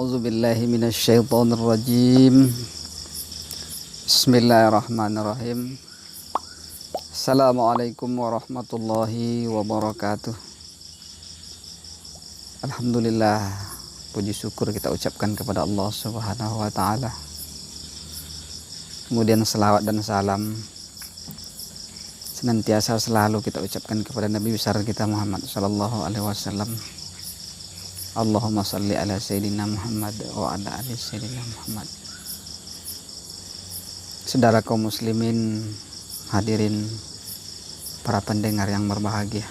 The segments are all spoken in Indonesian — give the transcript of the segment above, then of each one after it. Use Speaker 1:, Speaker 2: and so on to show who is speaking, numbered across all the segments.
Speaker 1: A'udzubillahi minasyaitonirrajim. Bismillahirrahmanirrahim. Assalamualaikum warahmatullahi wabarakatuh. Alhamdulillah, puji syukur kita ucapkan kepada Allah Subhanahu wa taala. Kemudian selawat dan salam senantiasa selalu kita ucapkan kepada Nabi besar kita Muhammad sallallahu alaihi wasallam. Allahumma salli ala Sayyidina Muhammad wa ala ali Sayyidina Muhammad. Saudara kaum muslimin, hadirin, para pendengar yang berbahagia.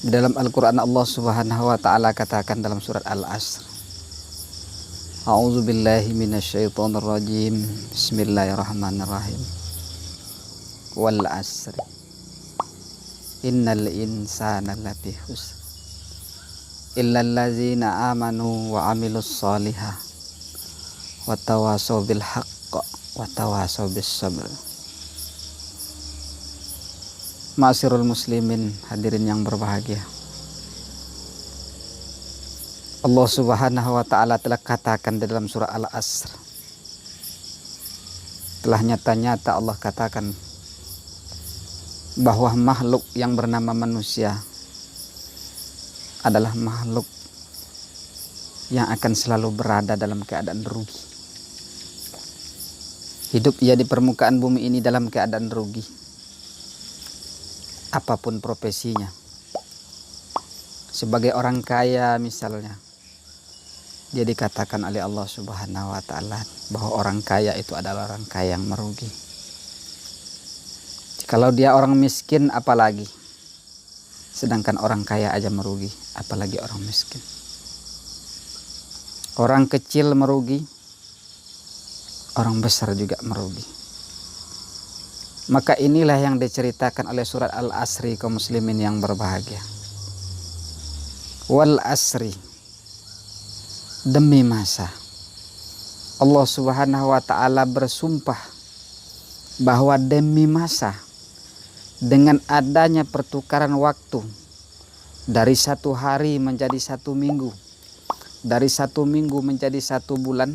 Speaker 1: Di dalam Al-Quran Allah Subhanahu wa ta'ala katakan dalam surat Al-Asr, A'udzu billahi minasyaitonir rajim. Bismillahirrahmanirrahim. Wal asri innal insana lafi khusr illal ladzina amanu wa amilus solihah wa tawasaw bil haqq wa tawasaw bis sabr. Ma'asyiral muslimin, hadirin yang berbahagia. Allah Subhanahu wa taala telah katakan dalam surah Al-Asr, telah nyata-nyata Allah katakan bahwa makhluk yang bernama manusia adalah makhluk yang akan selalu berada dalam keadaan rugi. Hidup ia di permukaan bumi ini dalam keadaan rugi, apapun profesinya. Sebagai orang kaya misalnya, dia dikatakan oleh Allah Subhanahu wa ta'ala bahwa orang kaya itu adalah orang kaya yang merugi. Kalau dia orang miskin apalagi, sedangkan orang kaya aja merugi, apalagi orang miskin. Orang kecil merugi, orang besar juga merugi. Maka inilah yang diceritakan oleh surat Al-Asri kaum muslimin yang berbahagia. Wal asri, demi masa. Allah Subhanahu wa ta'ala bersumpah bahwa demi masa, dengan adanya pertukaran waktu dari satu hari menjadi satu minggu, dari satu minggu menjadi satu bulan,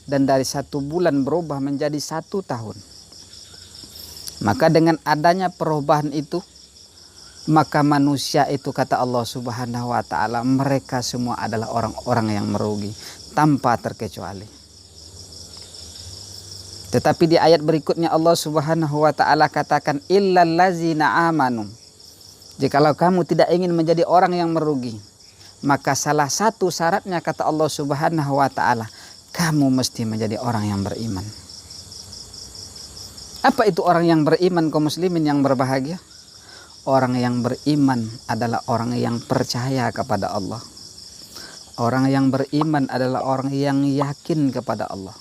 Speaker 1: dan dari satu bulan berubah menjadi satu tahun. Maka dengan adanya perubahan itu, maka manusia itu, kata Allah Subhanahu wa ta'ala, mereka semua adalah orang-orang yang merugi tanpa terkecuali. Tetapi di ayat berikutnya Allah Subhanahu wa ta'ala katakan illal ladzina amanu. Jikalau kamu tidak ingin menjadi orang yang merugi, maka salah satu syaratnya, kata Allah Subhanahu wa ta'ala, kamu mesti menjadi orang yang beriman. Apa itu orang yang beriman kaum muslimin yang berbahagia? Orang yang beriman adalah orang yang percaya kepada Allah. Orang yang beriman adalah orang yang yakin kepada Allah.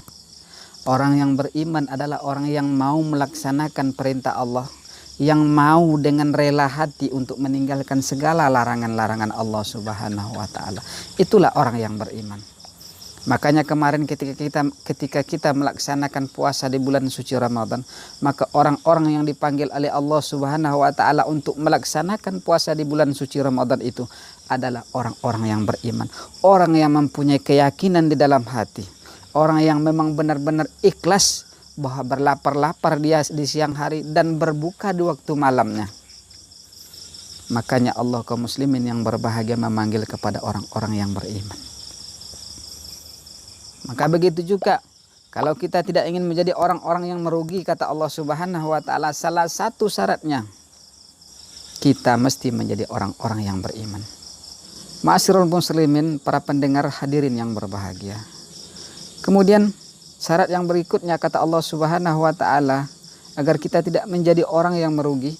Speaker 1: Orang yang beriman adalah orang yang mau melaksanakan perintah Allah, yang mau dengan rela hati untuk meninggalkan segala larangan-larangan Allah Subhanahu wa ta'ala. Itulah orang yang beriman. Makanya kemarin ketika kita melaksanakan puasa di bulan suci Ramadan, maka orang-orang yang dipanggil oleh Allah Subhanahu wa ta'ala untuk melaksanakan puasa di bulan suci Ramadan itu adalah orang-orang yang beriman, orang yang mempunyai keyakinan di dalam hati, orang yang memang benar-benar ikhlas bahwa berlapar-lapar dia di siang hari dan berbuka di waktu malamnya. Makanya Allah kaum muslimin yang berbahagia memanggil kepada orang-orang yang beriman. Maka begitu juga kalau kita tidak ingin menjadi orang-orang yang merugi, kata Allah Subhanahu wa ta'ala, salah satu syaratnya kita mesti menjadi orang-orang yang beriman. Ma'asyiral muslimin, para pendengar hadirin yang berbahagia. Kemudian syarat yang berikutnya, kata Allah Subhanahu wa ta'ala, agar kita tidak menjadi orang yang merugi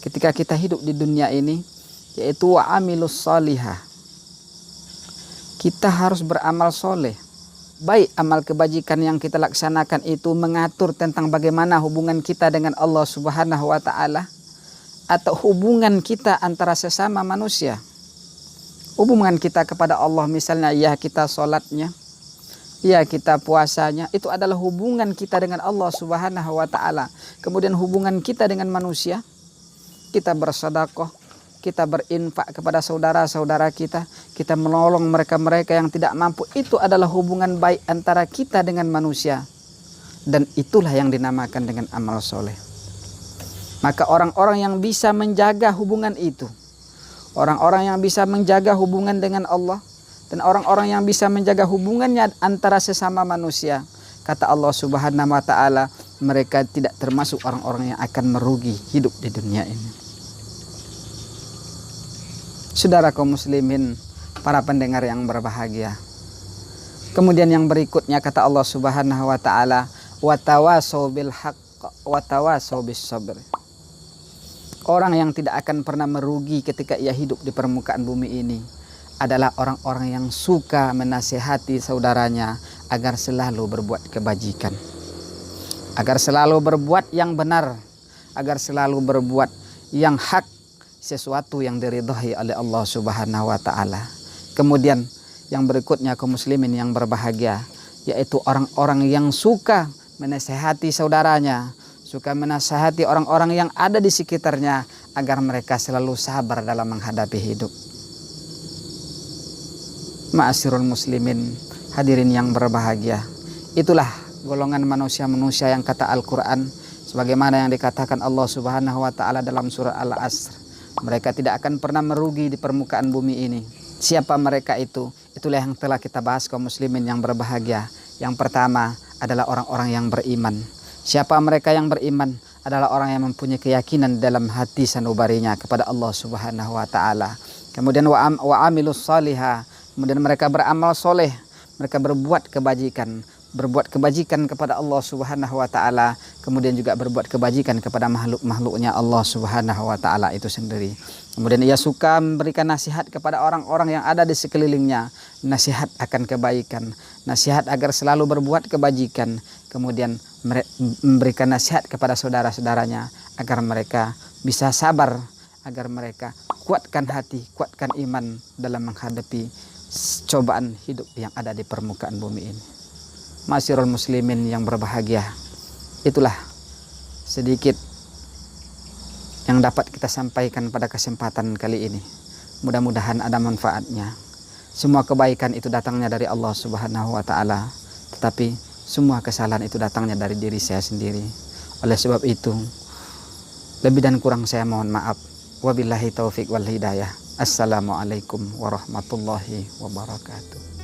Speaker 1: ketika kita hidup di dunia ini, yaitu wa amilus solihah. Kita harus beramal soleh. Baik amal kebajikan yang kita laksanakan itu mengatur tentang bagaimana hubungan kita dengan Allah Subhanahu wa ta'ala, atau hubungan kita antara sesama manusia. Hubungan kita kepada Allah misalnya, ya kita sholatnya, ya kita puasanya, itu adalah hubungan kita dengan Allah Subhanahu wa ta'ala. Kemudian hubungan kita dengan manusia, kita bersedekah, kita berinfak kepada saudara-saudara kita, kita menolong mereka-mereka yang tidak mampu, itu adalah hubungan baik antara kita dengan manusia. Dan itulah yang dinamakan dengan amal soleh. Maka orang-orang yang bisa menjaga hubungan itu, orang-orang yang bisa menjaga hubungan dengan Allah, dan orang-orang yang bisa menjaga hubungannya antara sesama manusia, kata Allah Subhanahu wa ta'ala, mereka tidak termasuk orang-orang yang akan merugi hidup di dunia ini. Saudara kaum muslimin, para pendengar yang berbahagia. Kemudian yang berikutnya kata Allah Subhanahu wa ta'ala, watawasau bil haqq watawasau bis sabr. Orang yang tidak akan pernah merugi ketika ia hidup di permukaan bumi ini adalah orang-orang yang suka menasihati saudaranya agar selalu berbuat kebajikan, agar selalu berbuat yang benar, agar selalu berbuat yang hak, sesuatu yang diridhai oleh Allah Subhanahu wa ta'ala. Kemudian yang berikutnya kaum muslimin yang berbahagia, yaitu orang-orang yang suka menasihati saudaranya, suka menasihati orang-orang yang ada di sekitarnya agar mereka selalu sabar dalam menghadapi hidup. Ma'asyiral muslimin, hadirin yang berbahagia, itulah golongan manusia-manusia yang kata Al-Quran, sebagaimana yang dikatakan Allah Subhanahu wa ta'ala dalam surah Al-Asr, mereka tidak akan pernah merugi di permukaan bumi ini. Siapa mereka itu? Itulah yang telah kita bahas kaum muslimin yang berbahagia. Yang pertama adalah orang-orang yang beriman. Siapa mereka yang beriman? Adalah orang yang mempunyai keyakinan dalam hati sanubarinya kepada Allah Subhanahu wa ta'ala. Kemudian wa amilus salihah, kemudian mereka beramal soleh, mereka berbuat kebajikan kepada Allah Subhanahu wa ta'ala, kemudian juga berbuat kebajikan kepada makhluk-makhluknya Allah Subhanahu wa ta'ala itu sendiri. Kemudian ia suka memberikan nasihat kepada orang-orang yang ada di sekelilingnya, nasihat akan kebaikan, nasihat agar selalu berbuat kebajikan, kemudian memberikan nasihat kepada saudara-saudaranya agar mereka bisa sabar, agar mereka kuatkan hati, kuatkan iman dalam menghadapi cobaan hidup yang ada di permukaan bumi ini. Ma'asyiral muslimin yang berbahagia, itulah sedikit yang dapat kita sampaikan pada kesempatan kali ini. Mudah-mudahan ada manfaatnya. Semua kebaikan itu datangnya dari Allah Subhanahu wa ta'ala, tetapi semua kesalahan itu datangnya dari diri saya sendiri. Oleh sebab itu, lebih dan kurang saya mohon maaf. Wabillahi taufik wal hidayah. Assalamualaikum warahmatullahi wabarakatuh.